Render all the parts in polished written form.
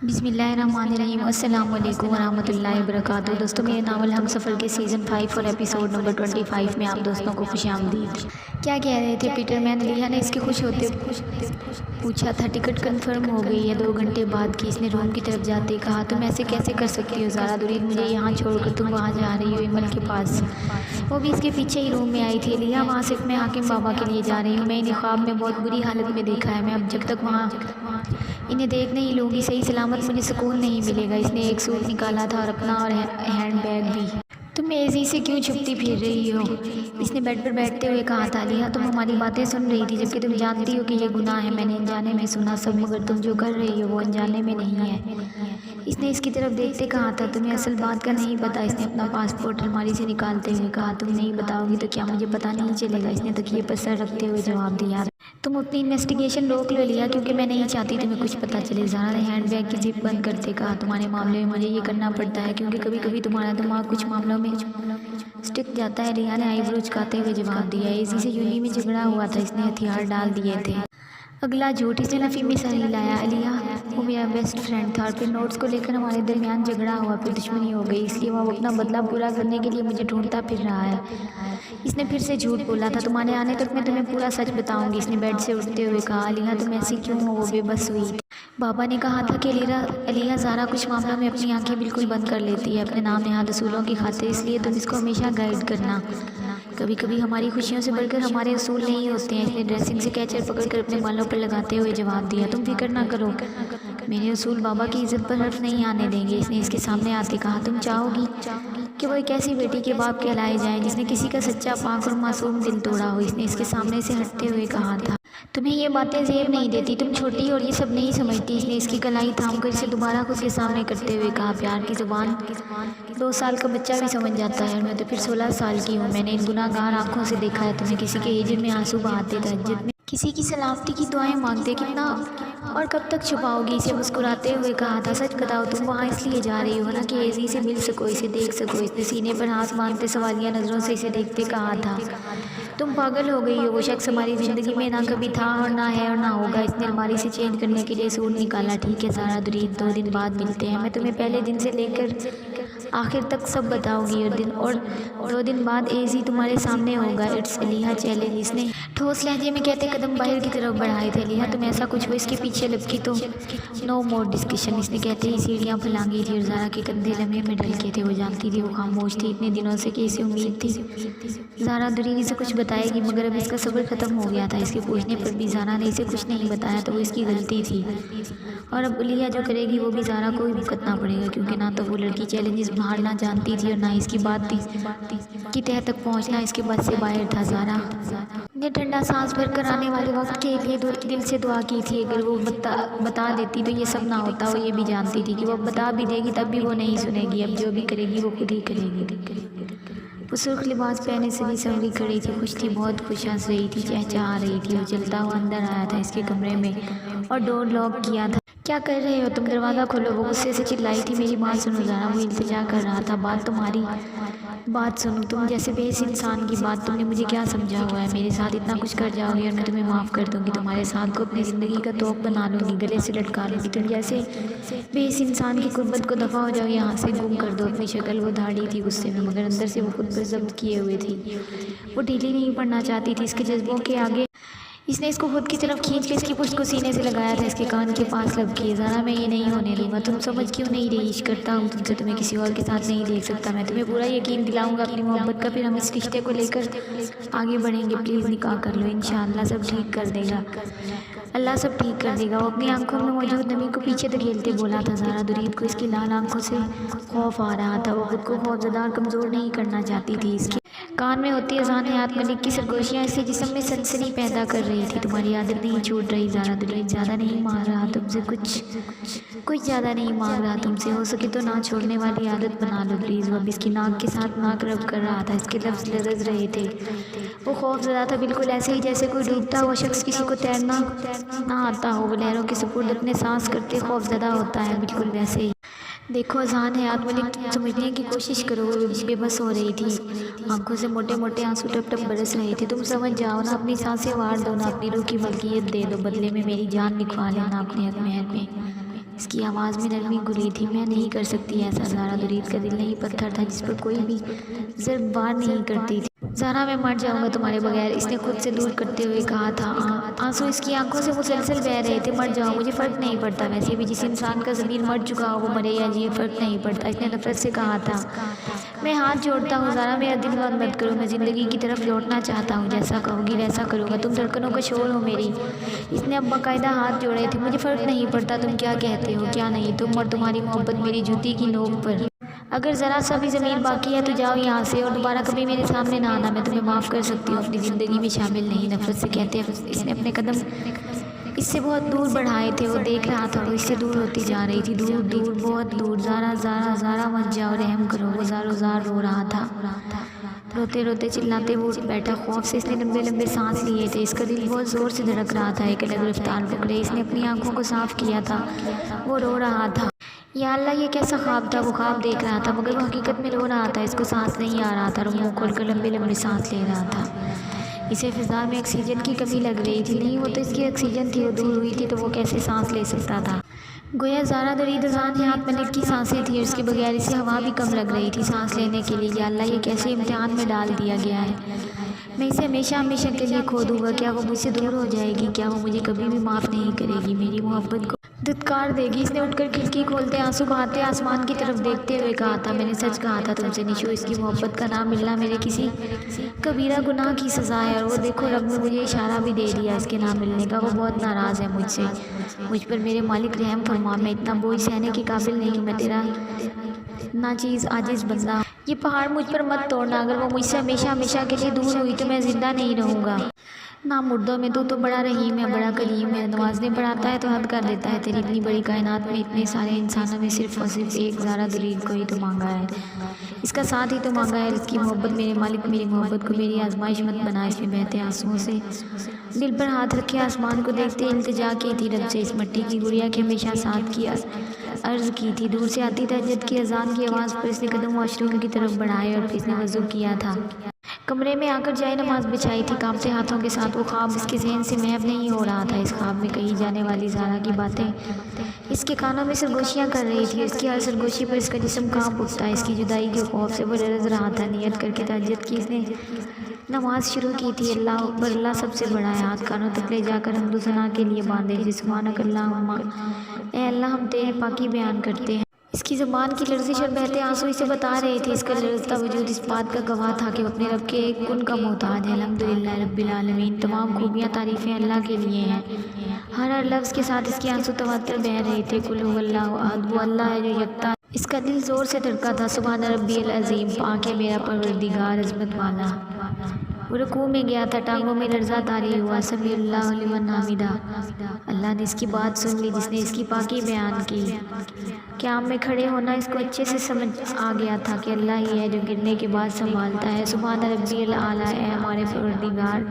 بسم اللہ الرحمن الرحیم۔ السلام علیکم ورحمۃ اللہ وبرکاتہ۔ دوستوں، میرے ناول ہم سفر کے سیزن 5 اور ایپیسوڈ نمبر 25 میں آپ دوستوں کو خوش آمدید۔ کیا کہہ رہے تھے پیٹر مین؟ لیہ نے اس کے خوش ہوتے پوچھا تھا۔ ٹکٹ کنفرم ہو گئی ہے 2 گھنٹے بعد کی، اس نے روم کی طرف جاتے کہا۔ تم ایسے کیسے کر سکتی ہو زارا درید؟ مجھے یہاں چھوڑ کر تم وہاں جا رہی ہو ایمل کے پاس؟ وہ بھی اس کے پیچھے ہی روم میں آئی تھی۔ لیہ وہاں صرف میں حاکم بابا کے لیے جا رہی ہوں۔ میں انہیں خواب میں بہت بری حالت میں دیکھا ہے۔ میں اب جب تک وہاں انہیں دیکھ نہیں لوں گی صحیح سلامت مجھے سکون نہیں ملے گا۔ اس نے ایک سوٹ نکالا تھا اور اپنا اور ہینڈ بیگ بھی۔ تم ایزی سے کیوں چھپتی پھر رہی ہو؟ اس نے بیڈ پر بیٹھتے ہوئے کہا تھا۔ لیہ تم ہماری باتیں سن رہی تھی جبکہ تم جانتی ہو کہ یہ گناہ ہے۔ میں نے انجانے میں سنا سب، مگر تم جو کر رہی ہو وہ انجانے میں نہیں ہے۔ اس نے اس کی طرف دیکھتے کہا تھا۔ تمہیں اصل بات کا نہیں پتا۔ اس نے اپنا پاسپورٹ الماری سے نکالتے ہوئے کہا۔ تم نہیں بتاؤ گی تو کیا مجھے پتا نہیں چلے گا؟ اس نے تکیے پر سر رکھتے ہوئے جواب دیا۔ تم اپنی انویسٹیگیشن روک لو لیہ، کیونکہ میں نہیں چاہتی تمہیں کچھ پتا چلے۔ زارا نے ہینڈ بیگ کی زپ بند کرتے کہا۔ تمہارے معاملے میں مجھے یہ کرنا پڑتا ہے کیونکہ کبھی کبھی تمہارا دماغ کچھ معاملوں میں سٹک جاتا ہے۔ لیہ نے آئی برو چکاتے ہوئے جواب دیا۔ ایزی سے یونی میں جھگڑا ہوا تھا، اس نے ہتھیار ڈال دیے تھے۔ اگلا جھوٹ، اس نے نفی میں سر ہلایا۔ لیہ وہ میرا بیسٹ فرینڈ تھا اور پھر نوٹس کو لے کر ہمارے درمیان جھگڑا ہوا، پھر دشمنی ہو گئی، اس لیے وہ اپنا بدلہ پورا کرنے کے لیے مجھے ڈھونڈتا پھر رہا ہے۔ اس نے پھر سے جھوٹ بولا تھا۔ تمہارے آنے تک میں تمہیں پورا سچ بتاؤں گی، اس نے بیڈ سے اٹھتے ہوئے کہا۔ لیہ تم ایسی کیوں ہو؟ وہ بے بس ہوئی تھی۔ بابا نے کہا تھا کہ لیہ زارا کچھ معاملوں میں اپنی آنکھیں بالکل بند کر لیتی ہے اپنے نام نہاد اصولوں کی خاطر، اس لیے تم اس کو ہمیشہ گائیڈ کرنا۔ کبھی کبھی ہماری خوشیوں سے بڑھ کر ہمارے اصول نہیں ہوتے ہیں۔ اس نے ڈریسنگ سے کیچر پکڑ کر اپنے بالوں پر لگاتے ہوئے جواب دیا۔ تم فکر نہ کرو، میرے اصول بابا کی عزت پر حرف نہیں آنے دیں گے، اس نے اس کے سامنے آتے کہا۔ تم چاہو گی کہ وہ ایک ایسی بیٹی کے باپ کہلائے جائیں جس نے کسی کا سچا پاک اور معصوم دل توڑا ہو، اس نے اس کے سامنے سے ہٹتے ہوئے کہا تھا۔ تمہیں یہ باتیں زیب نہیں دیتی، تم چھوٹی اور یہ سب نہیں سمجھتی، اس نے اس کی کلائی تھام کر اسے دوبارہ خود کے سامنے کرتے ہوئے کہا۔ پیار کی زبان 2 سال کا بچہ بھی سمجھ جاتا ہے اور میں تو پھر 16 سال کی ہوں۔ میں نے ان گناہ گار آنکھوں سے دیکھا ہے تمہیں کسی کے ہجر میں آنسو بہاتے، تہجد میں کسی کی سلامتی کی دعائیں مانگتے، کتنا اور کب تک چھپاؤ گی؟ اسے مسکراتے ہوئے کہا تھا۔ سچ بتاؤ، تم وہاں اس لیے جا رہی ہو نا کہ ایزی سے مل سکو، اسے دیکھ سکو؟ اس نے سینے پر ہاتھ باندھتے سوالیہ نظروں سے اسے دیکھتے کہا تھا۔ تم پاگل ہو گئی ہو، وہ شخص ہماری زندگی میں نہ کبھی تھا اور نہ ہے اور نہ ہوگا۔ اس نے الماری سے چینج کرنے کے لیے سوٹ نکالا۔ ٹھیک ہے زارا درید، 2 دن بعد ملتے ہیں۔ میں تمہیں پہلے دن سے لے کر آخر تک سب بتاؤں گی اور 2 دن بعد ایزی تمہارے سامنے ہوگا۔ اٹس لیہ چیلنج، اس نے ٹھوس لہجے میں کہتے قدم باہر کی طرف بڑھائے تھے۔ لیہ تم ایسا کچھ ہو؟ اس کے پیچھے لپکی تو نو مور ڈسکشن، اس نے کہتے ہی سیڑھیاں پھلانگی تھی اور زارا کے کندھے لمحے میں ڈھل کے تھے۔ وہ جانتی تھی، وہ خاموش تھی اتنے دنوں سے کہ اسے امید تھی زارا درید اسے کچھ بتائے گی، مگر اب اس کا صبر ختم ہو گیا تھا۔ اس کے پوچھنے پر بھی زارا نے اسے کچھ نہیں بتایا تو وہ اس کی غلطی تھی، اور اب لیہ جو کرے گی وہ بھی زارا کو ہی بھگتنا پڑے گا، کیونکہ نہ تو وہ لڑکی چیلنجز بہارنا جانتی تھی اور نہ اس کی بات کی تہہ تک پہنچنا اس کے بس سے باہر تھا۔ زارا نے ٹھنڈا سانس بھر کر آنے والے وقت کے لیے دل سے دعا کی تھی۔ اگر وہ بتا دیتی تو یہ سب نہ ہوتا۔ وہ یہ بھی جانتی تھی کہ وہ بتا بھی دے گی تب بھی وہ نہیں سنے گی، اب جو بھی کرے گی وہ خود ہی کرے گی۔ وہ سرخ لباس پہنے سجی سنوری کھڑی تھی، خوش تھی، بہت خوش ہنس رہی تھی، چہچہا رہی تھی۔ وہ چلتا ہوا اندر آیا تھا اس کے کمرے میں اور ڈور لاک کیا تھا۔ کیا کر رہے ہو تم؟ دروازہ کھولو، وہ غصے سے چلائی تھی۔ میری بات سنو زارا، وہ التجا کر رہا تھا۔ تمہاری بات سنوں؟ تم جیسے بے حس انسان کی بات؟ تم نے مجھے کیا سمجھا ہوا ہے؟ میرے ساتھ اتنا کچھ کر جاؤ گی اور میں تمہیں معاف کر دوں گی، تمہارے ساتھ کو اپنی زندگی کا توق بنا لوں گی، گلے سے لٹکا لوں گی۔ تم جیسے بے حس انسان کی قربت کو دفع ہو جاؤ، یہاں سے گم کر دو اپنی شکل۔ وہ دھاڑی تھی غصے میں، مگر اندر سے وہ خود پر ضبط کیے ہوئے تھی۔ وہ ڈھیلی نہیں پڑنا چاہتی تھی اس کے جذبوں کے آگے۔ اس نے اس کو خود کی طرف کھینچ کے اس کی پشت کو سینے سے لگایا تھا، اس کے کان کے پاس لب کیے۔ زارا میں یہ نہیں ہونے دوں گا، تم سمجھ کیوں نہیں رہی؟ عشق کرتا ہوں تم سے، تمہیں کسی اور کے ساتھ نہیں دیکھ سکتا۔ میں تمہیں پورا یقین دلاؤں گا اپنی محبت کا، پھر ہم اس رشتے کو لے کر آگے بڑھیں گے۔ پلیز نکاح کر لو، انشاءاللہ سب ٹھیک کر دے گا، اللہ سب ٹھیک کر دے گا۔ وہ اپنی آنکھوں میں موجود نمی کو پیچھے دھکیلتے بولا تھا۔ زارا درید کو اس کی لال آنکھوں سے خوف آ رہا تھا، وہ خود کو خوفزدہ اور کمزور نہیں کرنا چاہتی تھی۔ اس کے کان میں ہوتی اذان حیات ملک کی سرگوشیاں اس کے جسم میں سنسنی پیدا کر رہی تھی۔ تمہاری عادت نہیں چھوٹ رہی زارا درید، زیادہ نہیں مانگ رہا تم سے، کچھ زیادہ نہیں مانگ رہا تم سے، ہو سکے تو نہ چھوڑنے والی عادت بنا لو پلیز۔ وہ اب اس کی ناک کے ساتھ ناک رب کر رہا تھا، اس کے لفظ لرز رہے تھے۔ وہ خوف زدہ تھا، بالکل ایسے ہی جیسے کوئی ڈوبتا ہوا شخص کسی کو تیرنا نہ آتا ہو، وہ لہروں کے سپرد اپنے سانس کرتے خوف زدہ ہوتا ہے، بالکل ویسے ہی۔ دیکھو اذان حیات ملک، سمجھنے کی کوشش کرو۔ وہ بے بس ہو رہی تھی، آنکھوں سے موٹے موٹے آنسو ٹپ ٹپ برس رہے تھے۔ تم سمجھ جاؤ نا، اپنی سانسیں وار دو نا، اپنی روح کی ملکیت دے دو، بدلے میں میری جان لکھوا لینا اپنے حق مہر میں۔ اس کی آواز میں نرمی گھلی تھی۔ میں نہیں کر سکتی ایسا زہرا، درید کا دل نہیں پتھر تھا جس پر کوئی بھی ضرب وار نہیں کرتی تھی۔ زہرا میں مر جاؤں گا تمہارے بغیر، اس نے خود سے دور کرتے ہوئے کہا تھا۔ آنسو اس کی آنکھوں سے مسلسل بہہ رہے تھے۔ مر جاؤ، مجھے فرق نہیں پڑتا، ویسے بھی جس انسان کا ضمیر مر چکا ہو وہ مرے یا جیے فرق نہیں پڑتا، اس نے نفرت سے کہا تھا۔ میں ہاتھ جوڑتا ہوں زہرا، میرا دل بند مت کرو، میں زندگی کی طرف لوٹنا چاہتا ہوں، جیسا کہو گی ویسا کروں گا، تم دھڑکنوں کا شور ہو میری۔ اس نے اب باقاعدہ ہاتھ جوڑے تھے۔ مجھے فرق نہیں پڑتا تم کیا کہتے ہو کیا نہیں، تم اور تمہاری محبت میری جوتی کی نوک پر۔ اگر ذرا سا بھی ضمیر باقی ہے تو جاؤ یہاں سے اور دوبارہ کبھی میرے سامنے نہ آنا، میں تمہیں معاف کر سکتی ہوں، اپنی زندگی میں شامل نہیں۔ نفرت سے کہتے اس نے اپنے قدم اس سے بہت دور بڑھائے تھے۔ وہ دیکھ رہا تھا وہ اس سے دور ہوتی جا رہی تھی، دور دور بہت دور۔ زارا زارا زارا مت جاؤ، رحم کرو۔ وہ زار و زار رو رہا تھا، روتے روتے چلاتے وہ اٹھ بیٹھا۔ خوف سے اس نے لمبے لمبے سانس لیے تھے، اس کا دل بہت زور سے دھڑک رہا تھا، ایک الگ رفتار پکڑے۔ اس نے اپنی آنکھوں کو صاف کیا تھا، وہ رو رہا تھا۔ یا اللہ، یہ کیسا خواب تھا؟ وہ خواب دیکھ رہا تھا مگر وہ حقیقت میں رو رہا تھا۔ اس کو سانس نہیں آ رہا تھا اور منہ کھول کر لمبے لمبے سانس لے رہا تھا۔ اسے فضا میں آکسیجن کی کمی لگ رہی تھی۔ نہیں، وہ تو اس کی آکسیجن تھی، وہ دور ہوئی تھی تو وہ کیسے سانس لے سکتا تھا؟ گویا زارا درید اذان ہاتھ ملک کی سانسیں تھیں، اس کے بغیر اسے ہوا بھی کم لگ رہی تھی سانس لینے کے لیے۔ یا اللہ، یہ کیسے امتحان میں ڈال دیا گیا ہے؟ میں اسے ہمیشہ ہمیشہ کے لیے کھو دوں گا۔ کیا وہ مجھ سے دور ہو جائے گی؟ کیا وہ مجھے کبھی بھی معاف نہیں کرے گی؟ میری محبت کو دھتکار دے گی؟ اس نے اٹھ کر کھڑکی کھولتے آنسو بہاتے آسمان کی طرف دیکھتے ہوئے کہا تھا، میں نے سچ کہا تھا تم سے نشو، اس کی محبت کا نام ملنا میرے کسی کبیرہ گناہ کی سزا ہے، اور وہ دیکھو رب نے مجھے اشارہ بھی دے دیا اس کے نام ملنے کا۔ وہ بہت ناراض ہے مجھ سے، مجھ پر میرے مالک رحم فرما، میں اتنا بوجھ سہنے کے قابل نہیں ہوں، میں تیرا ناچیز عاجز بندہ ہوں۔ یہ پہاڑ مجھ پر مت توڑنا، اگر وہ مجھ سے ہمیشہ ہمیشہ کے لیے دور ہوئی تو میں زندہ نہیں رہوں گا۔ نہ مردوں میں تو بڑا رحیم ہے، بڑا کریم ہے، نوازنے پڑھاتا ہے تو حد کر دیتا ہے۔ تیری اتنی بڑی کائنات میں اتنے سارے انسانوں میں صرف اور صرف ایک زارا درید کو ہی تو مانگا ہے، اس کا ساتھ ہی تو مانگا ہے، اس کی محبت میرے مالک میری محبت کو میری آزمائش مت بنا۔ اس میں بہتے آنسوؤں سے دل پر ہاتھ رکھے آسمان کو دیکھتے التجا کی تھی رب سے، اس مٹی کی گڑیا کے ہمیشہ ساتھ کی عرض کی تھی۔ دور سے آتی تہجد کی اذان کی آواز پر اس نے قدم واش روم کی طرف بڑھائے اور پھر اس نے وضو کیا تھا۔ کمرے میں آ کر جائے نماز بچھائی تھی، کانپتے ہاتھوں کے ساتھ وہ خواب اس کے ذہن سے محو نہیں ہو رہا تھا۔ اس خواب میں کہی جانے والی زارا کی باتیں اس کے کانوں میں سرگوشیاں کر رہی تھی، اس کی ہر سرگوشی پر اس کا جسم کانپ اٹھتا، اس کی جدائی کے خوف سے وہ لرز رہا تھا۔ نیت کر کے تہجد کی اس نے نماز شروع کی تھی، اللہ اکبر، اللہ سب سے بڑا ہے، ہاتھ کانوں تک لے جا کر حمد و ثنا کے لیے باندھے تھے۔ سبحانک اللہم، اے اللہ ہم تیری پاکی بیان کرتے ہیں۔ اس کی زبان کی لرزش اور بہتے آنسو اسے بتا رہے تھے، اس کا لرزتا وجود اس بات کا گواہ تھا کہ وہ اپنے رب کے ایک کن کا محتاج ہے۔ الحمدللہ رب العالمین، تمام خوبیاں تعریفیں اللہ کے لیے ہیں۔ ہر لفظ کے ساتھ اس کے آنسو تواتر بہہ رہے تھے۔ قل هو اللہ احد، وہ اللہ ہے جو یکتا۔ اس کا دل زور سے دھڑکا تھا۔ سبحان ربی العظیم، پاک ہے میرا پروردگار عظمت والا۔ وہ رکوع میں گیا تھا، ٹانگوں میں لرزہ طاری ہوا۔ سمیع اللہ لمن حمدہ، اللہ نے اس کی بات سن لی جس نے اس کی پاکی بیان کی۔ قیام میں کھڑے ہونا اس کو اچھے سے سمجھ آ گیا تھا کہ اللہ ہی ہے جو گرنے کے بعد سنبھالتا ہے۔ سبحان ربی الاعلیٰ، اے ہمارے پروردگار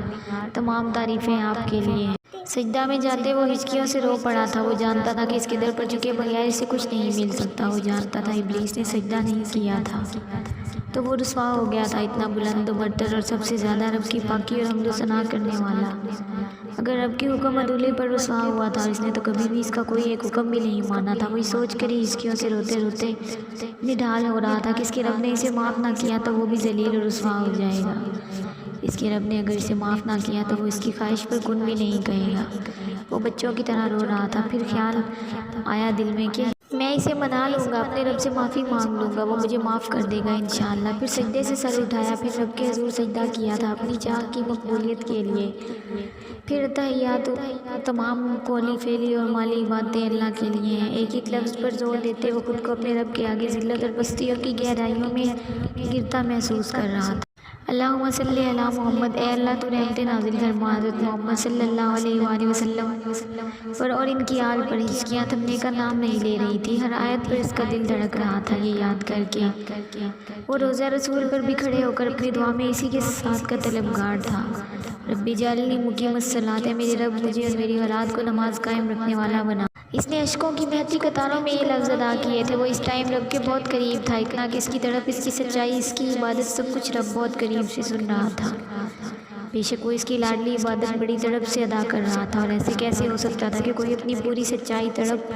تمام تعریفیں آپ کے لیے ہیں۔ سجدہ میں جاتے وہ ہچکیوں سے رو پڑا تھا، وہ جانتا تھا کہ اس کے در پر جھکے بغیر اسے کچھ نہیں مل سکتا۔ وہ جانتا تھا ابلیس نے سجدہ نہیں کیا تھا تو وہ رسوا ہو گیا تھا، اتنا بلند و برتر اور سب سے زیادہ رب کی پاکی اور حمد و ثنا کرنے والا۔ اگر رب کی حکم عدولی پر رسوا ہوا تھا اور اس نے تو کبھی بھی اس کا کوئی ایک حکم بھی نہیں مانا تھا۔ وہی سوچ کر ہی ہچکیوں سے روتے روتے نڈھال ہو رہا تھا کہ اس کے رب نے اسے معاف نہ کیا تو وہ بھی ذلیل اور رسوا ہو جائے گا۔ اس کے رب نے اگر اسے معاف نہ کیا تو وہ اس کی خواہش پر کن بھی نہیں کہے گا۔ وہ بچوں کی طرح رو رہا تھا۔ پھر خیال آیا دل میں کہ میں اسے منا لوں گا، اپنے رب سے معافی مانگ لوں گا، وہ مجھے معاف کر دے گا انشاءاللہ۔ پھر سجدے سے سر اٹھایا، پھر رب کے حضور سجدہ کیا تھا اپنی چاہ کی مقبولیت کے لیے۔ پھر تحیات، تمام قولی فعلی اور مالی باتیں اللہ کے لیے ہیں۔ ایک ایک لفظ پر زور دیتے وہ خود کو اپنے رب کے آگے ذلت اور پستیوں کی گہرائیوں میں گرتا محسوس کر رہا تھا۔ اللہم صلی علی محمد، اے اللہ تو رحمت نازل فرما حضرت محمد صلی اللہ علیہ وآلہ وسلم پر اور ان کی آل پر۔ ہچکیاں تھمنے کا نام نہیں لے رہی تھی، ہر آیت پر اس کا دل دھڑک رہا تھا یہ یاد کر کے۔ وہ روضہ رسول پر بھی کھڑے ہو کر اپنی دعا میں اسی کے ساتھ کا طلبگار تھا۔ رب اجعلنی مقیم الصلاۃ، میرے رب مجھے اور میری اولاد کو نماز قائم رکھنے والا بنا۔ اس نے اشکوں کی بہتی قطاروں میں یہ لفظ ادا کیے تھے۔ وہ اس ٹائم رب کے بہت قریب تھا، اتنا کہ اس کی طرف، اس کی سچائی، اس کی عبادت، سب کچھ رب بہت قریب سے سن رہا تھا۔ بے شک وہ اس کی لاڈلی عبادت بڑی تڑپ سے ادا کر رہا تھا، اور ایسے کیسے ہو سکتا تھا کہ کوئی اپنی پوری سچائی، تڑپ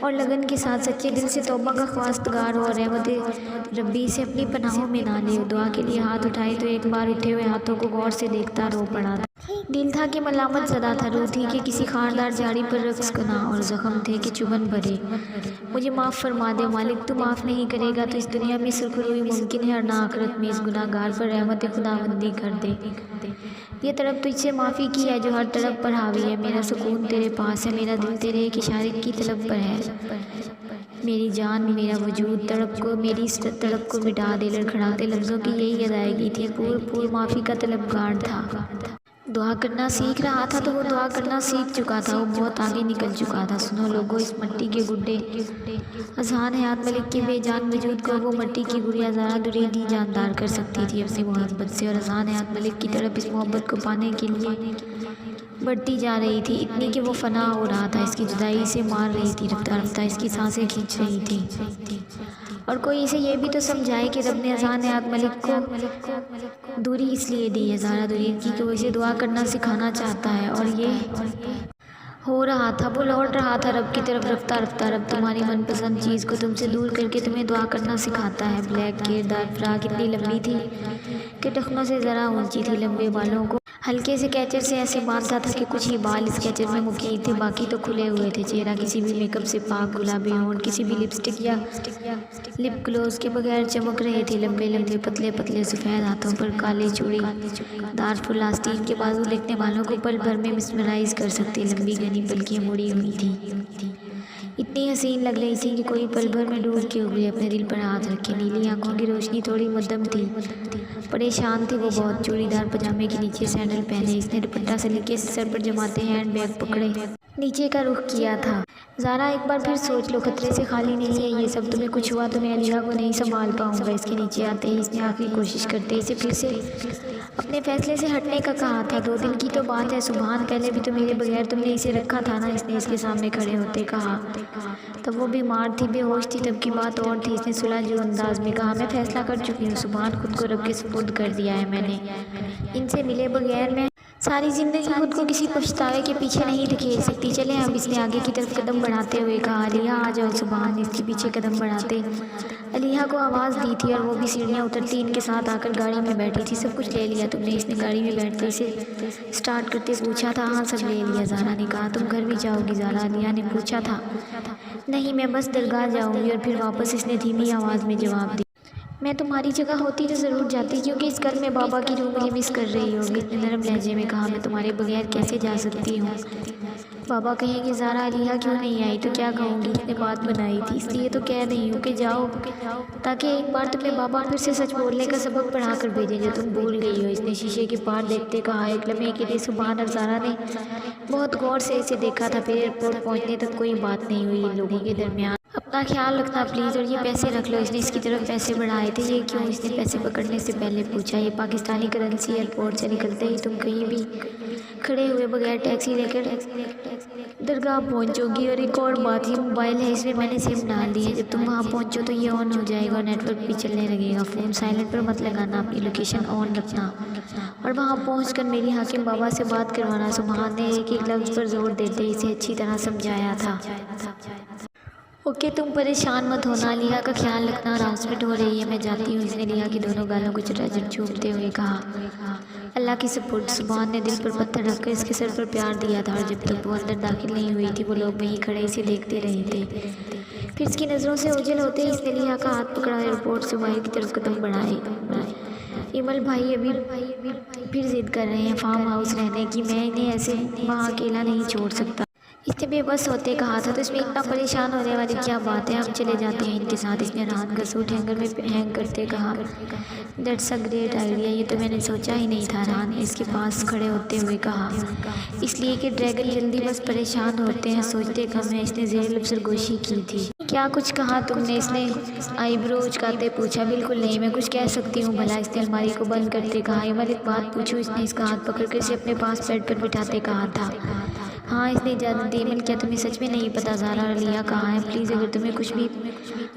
اور لگن کے ساتھ سچے دل سے توبہ کا خواستگار ہو اور رحمت ربی سے اپنی پناہوں میں نہ لے۔ دعا کے لیے ہاتھ اٹھائے تو ایک بار اٹھے ہوئے ہاتھوں کو غور سے دیکھتا رو پڑا۔ دل تھا کہ ملامت زدہ تھا، روح تھی کہ کسی خاردار جھاڑی پر رقص کنا، اور زخم تھے کہ چبھن بھرے۔ مجھے معاف فرما دے مالک، تو معاف نہیں کرے گا تو اس دنیا میں سرخروئی ممکن ہے اور نہ آخرت میں۔ اس گناہ گار پر رحمت خداوندی کر دے۔ یہ طرف تجھ سے معافی کی ہے جو ہر طرف پر حاوی ہے۔ میرا سکون تیرے پاس ہے، میرا دل تیرے ایک اشارے کی طلب پر ہے۔ میری جان، میرا وجود، میری اس تڑپ کو مٹا دے۔ لڑکھڑاتے لفظوں کی یہی ادائیگی تھی۔ پور معافی کا طلبگار تھا۔ دعا کرنا سیکھ رہا تھا تو وہ دعا کرنا سیکھ چکا تھا، وہ بہت آگے نکل چکا تھا۔ سنو لوگو، اس مٹی کے گڈھے اذہان حیات ملک کے بے جان وجود کو وہ مٹی کی گڑیا زارا درید ہی جاندار کر سکتی تھی اپنی محبت سے، اور اذہان حیات ملک کی طرف اس محبت کو پانے کے لیے بڑھتی جا رہی تھی، اتنی کہ وہ فنا ہو رہا تھا، اس کی جدائی سے مار رہی تھی، رفتہ رفتہ اس کی سانسیں کھینچ رہی تھی۔ اور کوئی اسے یہ بھی تو سمجھائے کہ رب نے اذہان حیات ملک کو دوری اس لیے دی ہے زارا درید کی کہ وہ اسے دعا کرنا سکھانا چاہتا ہے، اور یہ ہو رہا تھا۔ وہ لوٹ رہا تھا رب کی طرف رفتہ رفتہ۔ رب تمہاری من پسند چیز کو تم سے دور کر کے تمہیں دعا کرنا سکھاتا ہے۔ بلیک گھیر دار فراق اتنی لمبی تھی کہ ٹخنوں سے ذرا اونچی تھی، لمبے بالوں کو ہلکے سے کیچر سے ایسے باندھتا تھا کہ کچھ ہی بال اس کیچر میں مقید تھے، باقی تو کھلے ہوئے تھے۔ چہرہ کسی بھی میک اپ سے پاک، گلابی ہونٹ کسی بھی لپسٹک یا لپ گلوز کے بغیر چمک رہے تھے۔ لمبے لمبے پتلے پتلے سفید ہاتھوں پر کالے چوڑی دار فل آستین کے بازو دیکھنے والوں کو پل بھر میں مسمرائز کر سکتے۔ لمبی گھنی پلکیاں مڑی ہوئی تھی، اتنی حسین لگ رہی تھی کہ کوئی پل بھر میں ڈوب کے اگلے اپنے دل پر ہاتھ رکھے۔ نیلی آنکھوں کی روشنی تھوڑی مدھم تھی، پریشان تھی وہ بہت۔ چوڑی دار پجامے کے نیچے سینڈل پہنے، اس نے دوپٹہ سلیقے سے سر پر جماتے ہینڈ بیگ پکڑے نیچے کا رخ کیا تھا۔ زارا ایک بار پھر سوچ لو، خطرے سے خالی نہیں ہے یہ سب۔ تمہیں کچھ ہوا تو میں علیحہ کو نہیں سنبھال پاؤں گا۔ اس کے نیچے آتے ہی اس نے آخری کوشش کرتے اسے پھر سے اپنے فیصلے سے ہٹنے کا کہا تھا۔ 2 دن کی تو بات ہے سبحان، پہلے بھی تو میرے بغیر تم نے اسے رکھا تھا نا، اس نے اس کے سامنے کھڑے ہوتے کہا۔ تب وہ بیمار تھی، بے ہوش تھی، تب کی بات اور تھی۔ اس نے صلح جو انداز میں کہا، میں فیصلہ کر چکی ہوں سبحان، خود کو رب کے سپرد کر دیا ہے میں نے۔ ان سے ملے بغیر میں ساری زندگی خود کو کسی پچھتاوے کے پیچھے نہیں دھکیل سکتی۔ چلیں اب، اس نے آگے کی طرف قدم بڑھاتے ہوئے کہا۔ علیحہ آ جاؤ سبحان نے اس کے پیچھے قدم بڑھاتے علیحہ کو آواز دی تھی، اور وہ بھی سیڑھیاں اترتی ان کے ساتھ آ کر گاڑی میں بیٹھی تھی۔ سب کچھ لے لیا تم نے؟ اس نے گاڑی میں بیٹھتے اسے سٹارٹ کرتے پوچھا تھا۔ ہاں سب لے لیا زارا نے کہا۔ تم گھر بھی جاؤ گی زارا؟ علیحہ نے پوچھا تھا۔ نہیں، میں بس درگاہ جاؤں گی اور پھر واپس، اس نے دھیمی آواز میں جواب دیا۔ میں تمہاری جگہ ہوتی تو ضرور جاتی، کیونکہ اس گھر میں بابا کی روح مجھے مس کر رہی ہوگی۔ اس نے نرم لہجے میں کہا۔ میں تمہارے بغیر کیسے جا سکتی ہوں؟ بابا کہیں گے زارا علیحہ کیوں نہیں آئی تو کیا کہوں گی؟ اس نے بات بنائی تھی، اس لیے تو کہہ رہی ہوں کہ جاؤ، تاکہ ایک بار تمہیں بابا پھر سے سچ بولنے کا سبق پڑھا کر بھیجیں جو تم بھول گئی ہو۔ اس نے شیشے کے پار دیکھتے کہا۔ ایک لمحے کے لیے سبحان اور زارا نے بہت غور سے اسے دیکھا تھا، پھر ایئرپورٹ پہنچنے تک کوئی بات نہیں ہوئی ان لوگوں کے درمیان۔ اپنا خیال رکھنا پلیز، اور یہ پیسے رکھ لو۔ اس نے اس کی طرف پیسے بڑھائے تھے۔ یہ کیوں؟ اس نے پیسے پکڑنے سے پہلے پوچھا۔ یہ پاکستانی کرنسی، ایئرپورٹ سے نکلتے ہی تم کہیں بھی کھڑے ہوئے بغیر ٹیکسی لے کر درگاہ پہنچو گی۔ اور ایک اور بات، یہ موبائل ہے، اس میں میں نے سم ڈال دی ہے، جب تم وہاں پہنچو تو یہ آن ہو جائے گا اور نیٹ ورک بھی چلنے لگے گا۔ فون سائلنٹ پر مت لگانا، اپنی لوکیشن آن رکھنا، اور وہاں پہنچ کر میری حاکم بابا سے بات کروانا۔ سبحان نے ایک ایک لفظ پر زور دیتے اسے اچھی طرح سمجھایا تھا۔ اوکے، تم پریشان مت ہونا، علیحہ کا خیال رکھنا، ہراسمنٹ ہو رہی ہے، میں جاتی ہوں۔ اس نے علیحہ کی دونوں گالوں کو چٹاچٹ چومتے ہوئے کہا۔ اللہ کی سپرد۔ سبحان نے دل پر پتھر رکھ کر اس کے سر پر پیار دیا تھا، اور جب تک وہ اندر داخل نہیں ہوئی تھی وہ لوگ وہیں کھڑے اسے دیکھتے رہے تھے۔ پھر اس کی نظروں سے اوجھل ہوتے ہی اس نے علیحہ کا ہاتھ پکڑا، ایئرپورٹ سے باہر کی طرف قدم بڑھائے۔ ایمل بھائی ابھی پھر ضد کر رہے ہیں فارم ہاؤس رہنے کی، میں انہیں ایسے وہاں اکیلا نہیں چھوڑ سکتا، اس نے بے بس ہوتے کہا تھا۔ تو اس میں اتنا پریشان ہونے والی کیا بات ہے، ہم چلے جاتے ہیں ان کے ساتھ۔ اس نے رات کا سوٹ ہینگر میں ہینگ کرتے کہا۔ دیٹس اے گریٹ آئیڈیا، یہ تو میں نے سوچا ہی نہیں تھا، ران نے اس کے پاس کھڑے ہوتے ہوئے کہا۔ اس لیے کہ ڈریگن جلدی بس پریشان ہوتے ہیں، سوچتے کم ہیں۔ اس نے زیر لب سرگوشی کی تھی۔ کیا کچھ کہا تم نے؟ اس نے آئی برو اچکاتے پوچھا۔ بالکل نہیں، میں کچھ کہہ سکتی ہوں بھلا، اس نے الماری کو بند کرتے کہا۔ ایمل ایک بات پوچھوں؟ اس نے اس کا ہاتھ پکڑ کر اسے اپنے پاس بیڈ پر بٹھاتے کہا تھا۔ ہاں اس نے اجازت دی۔ کیا تمہیں سچ میں نہیں پتا زہرا اور علیہ کہاں ہے؟ پلیز اگر تمہیں کچھ بھی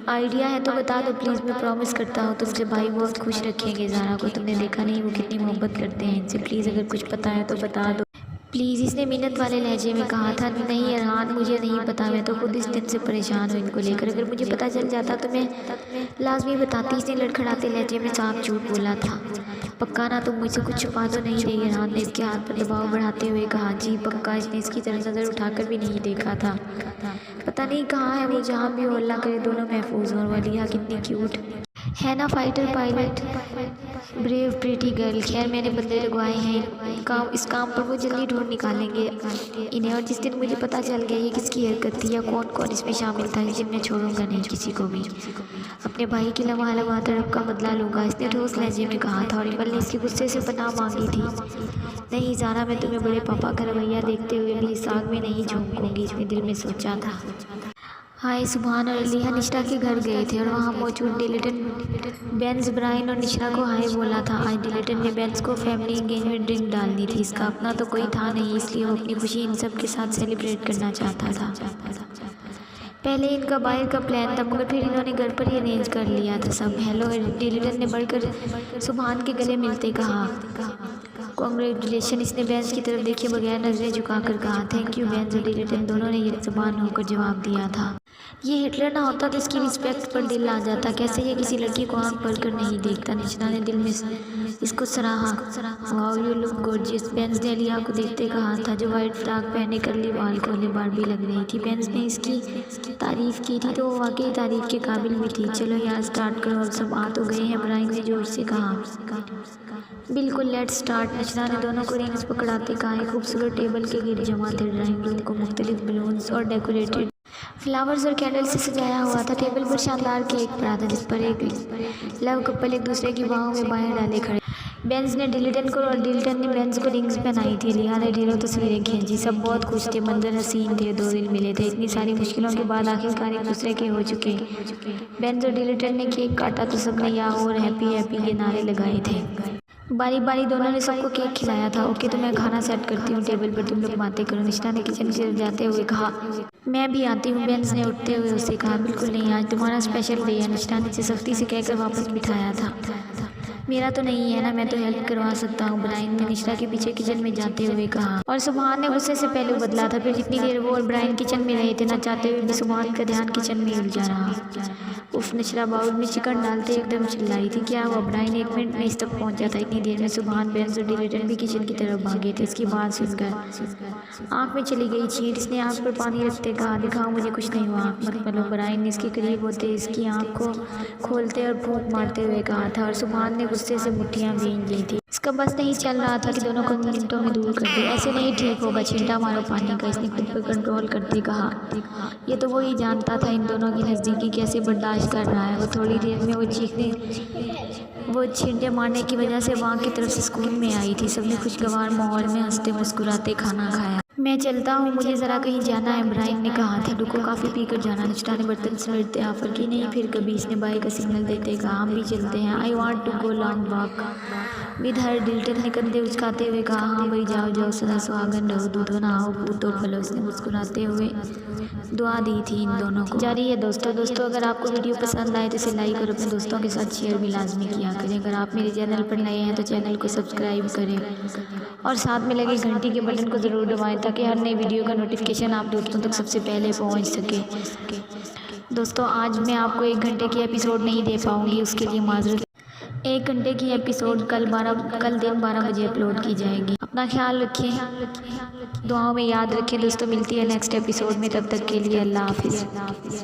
آئیڈیا ہے تو بتا دو پلیز، میں پرومس کرتا ہوں تم سے بھائی بہت خوش رکھیں گے۔ زہرا کو تم نے دیکھا نہیں وہ کتنی محبت کرتے ہیں ان سے، پلیز اگر کچھ پتا ہے تو بتا دو پلیز، اس نے منت والے لہجے میں کہا تھا۔ نہیں ارحان مجھے نہیں پتا، میں تو خود اس دن سے پریشان ہوں ان کو لے کر، اگر مجھے پتا چل جاتا تو میں لازمی بتاتی، اس نے لڑکھڑاتے لہجے میں صاف جھوٹ بولا تھا۔ پکا نا تم مجھ سے کچھ چھپا تو نہیں رہی؟ ارحان نے اس کے ہاتھ پر دباؤ بڑھاتے ہوئے کہا۔ جی پکا، اس نے اس کی طرف نظر اٹھا کر بھی نہیں دیکھا تھا۔ پتہ نہیں کہاں ہے وہ، جہاں بھی ہو اللہ کرے دونوں محفوظ ہوں۔ اور علیہ کتنی کیوٹ ہے نا، fighter pilot, brave pretty girl. خیر میں نے بندے لگوائے ہیں اس کام پر، وہ جلدی ڈھونڈ نکالیں گے انہیں، اور جس دن مجھے پتہ چل گیا یہ کس کی حرکت تھی یا کون کون اس میں شامل تھا، اس دن میں چھوڑوں گا نہیں کسی کو بھی، اپنے بھائی کی لمحہ لمحہ تڑپ کا بدلہ لوں گا، اس نے ٹھوس لہجے میں کہا تھا۔ اور ایمل نے اس کے غصے سے پناہ مانگی تھی۔ نہیں زہرا، میں تمہیں بڑے پاپا کا رویہ دیکھتے ہوئے بھی اس آگ میں نہیں جھونکوں گی، اس نے دل میں سوچا تھا۔ ہائے سبحان۔ اور علیہ نشرا کے گھر گئے تھے اور وہاں موجود ڈیلٹن بینز برائن اور نشرا کو ہائے بولا تھا۔ آج ڈیلٹن نے بینز کو فیملی انگیجمنٹ رنگ ڈالنی تھی، اس کا اپنا تو کوئی تھا نہیں، اس لیے وہ اپنی خوشی ان سب کے ساتھ سیلیبریٹ کرنا چاہتا تھا۔ پہلے ان کا باہر کا پلان تھا مگر پھر انہوں نے گھر پر ہی ارینج کر لیا تھا سب۔ ہیلو، ڈیلٹن نے بڑھ کر سبحان کے گلے ملتے کہا۔ کانگریچولیشن، اس نے بینز کی طرف دیکھے بغیر نظریں جھکا کر کہا۔ تھینک یو بینز، اور ڈیلٹن دونوں نے یک زبان ہو کر جواب دیا تھا۔ یہ ہٹلر نہ ہوتا تو اس کی رسپیکٹ پر دل آ جاتا، کیسے یہ کسی لڑکی کو آنکھ بھر کر نہیں دیکھتا۔ نشرا نے دل میں اس کو سراہا۔ واو یو لک گارجیس، بینز نے علیہ کو دیکھتے کہا تھا جو وائٹ فراک پہنے کرلی بال کھولے باربی لگ رہی تھی۔ بینز نے اس کی تعریف کی تھی تو وہ واقعی تعریف کے قابل بھی تھی۔ چلو یار سٹارٹ کرو، اب سب آ تو گئے ہیں، برائن نے جوش سے کہا۔ بالکل لیٹس سٹارٹ، نشرا نے دونوں کو رنگز پکڑاتے کہا۔ ایک خوبصورت ٹیبل کے گرد جمع تھے، ڈرائنگ روم کو مختلف بیلونز اور ڈیکوریٹڈ فلاورز اور کینڈل سے سجایا ہوا تھا۔ ٹیبل پر شاندار کیک پڑا تھا جس پر ایک لو کپل ایک دوسرے کی باہوں میں بائیں ڈالے کھڑے۔ بینز نے ڈیلٹن کو اور ڈیلٹن نے بینز کو رنگز پہنائی تھی۔ علیہ نے ڈھیروں تصویریں کھینچی، سب بہت خوش تھے، منظر حسین تھے، دو دل ملے تھے، اتنی ساری مشکلوں کے بعد آخرکار ایک دوسرے کے ہو چکے۔ بینز اور ڈیلٹن نے کیک کاٹا تو سب نے یا اور ہیپی ہیپی کے نعرے لگائے تھے۔ باری باری دونوں نے سب کو کیک کھلایا تھا۔ اوکے تو میں کھانا سیٹ کرتی ہوں، ٹیبل پر تم لوگ باتیں کرو، نشرا نے کچن کی طرف جاتے ہوئے کہا۔ میں بھی آتی ہوں، بینز نے اٹھتے ہوئے اسے کہا۔ بالکل نہیں، آج تمہارا اسپیشل ڈے ہے، نشرا نے اسے سختی سے کہہ کر واپس بٹھایا تھا۔ میرا تو نہیں ہے نا، میں تو ہیلپ کروا سکتا ہوں، برائن نے نشرا کے پیچھے کچن میں جاتے ہوئے کہا۔ اور سبحان نے غصے سے پہلو بدلا تھا، پھر جتنی دیر وہ اور برائن کچن میں رہے تھے، نہ چاہتے ہوئے بھی سبحان کا دھیان کچن میں الجھا رہا۔ اف، نشرا باؤل میں چکن ڈالتے ایک دم چلائی تھی۔ کیا ہوا؟ برائن 1 منٹ میں اس تک پہنچا تھا، اتنی دیر میں سبحان، بینز اور ڈیلٹن بھی کچن کی طرف بھاگے تھے۔ اس کی بات سن کر آنکھ میں چلی گئی چھینٹ، اس نے آنکھ پر پانی رکھتے کہا۔ دکھاؤ مجھے، کچھ نہیں ہوا، آنکھ مت ملو، برائن نے اس کے قریب ہوتے اس کی آنکھ کو کھولتے اور پھونک مارتے ہوئے کہا تھا۔ اور سبحان نے غصے سے مٹھیاں بھیج لی تھی، اس کا بس نہیں چل رہا تھا کہ دونوں کو منٹوں میں دور کر دے۔ ایسے نہیں ٹھیک ہوگا، چھینٹا مارو پانی کا، اس نے خود پر کنٹرول کرتے کہا۔ یہ تو وہی جانتا تھا ان دونوں کی نزدیکی کیسے برداشت کر رہا ہے۔ وہ تھوڑی دیر میں وہ چھینٹے مارنے کی وجہ سے وہاں کی طرف سے سکون میں آئی تھی۔ سب نے خوشگوار ماحول میں ہنستے مسکراتے کھانا کھایا۔ میں چلتا ہوں، مجھے ذرا کہیں جانا ہے، برائن نے کہا تھا۔ رکو، کافی پی کر جانا، نشرا نے برتن سمیٹتے آفر کی۔ نہیں پھر کبھی، اس نے بھائی کا سگنل دیتے کہا۔ ہم بھی چلتے ہیں، I want to go long walk with her, Dalton نے کندھے اچکاتے ہوئے کہا۔ ہاں بھائی جاؤ جاؤ، سدا سہاگن رہو، دودھو نہاؤ، پھوٹو پھلو، اس نے مسکراتے ہوئے دعا دی تھی ان دونوں کو۔ جاری ہے دوستو اگر آپ کو ویڈیو پسند آئے تو اسے لائک اور اپنے دوستوں کے ساتھ شیئر بھی لازمی کیا کریں۔ اگر آپ میرے چینل پر نئے ہیں تو چینل کو سبسکرائب کریں اور ساتھ میں لگے گھنٹی کے بٹن کو ضرور دبائیں تاکہ ہر نئی ویڈیو کا نوٹیفیکیشن آپ دوستوں تک سب سے پہلے پہنچ سکے۔ دوستو آج میں آپ کو 1 گھنٹے کی ایپیسوڈ نہیں دے پاؤں گی، اس کے لیے معذرت۔ 1 گھنٹے کی ایپیسوڈ کل دن 12 بجے اپلوڈ کی جائے گی۔ اپنا خیال رکھیں، دعاؤں میں یاد رکھیں دوستو، ملتی ہے نیکسٹ ایپیسوڈ میں، تب تک کے لیے اللہ حافظ۔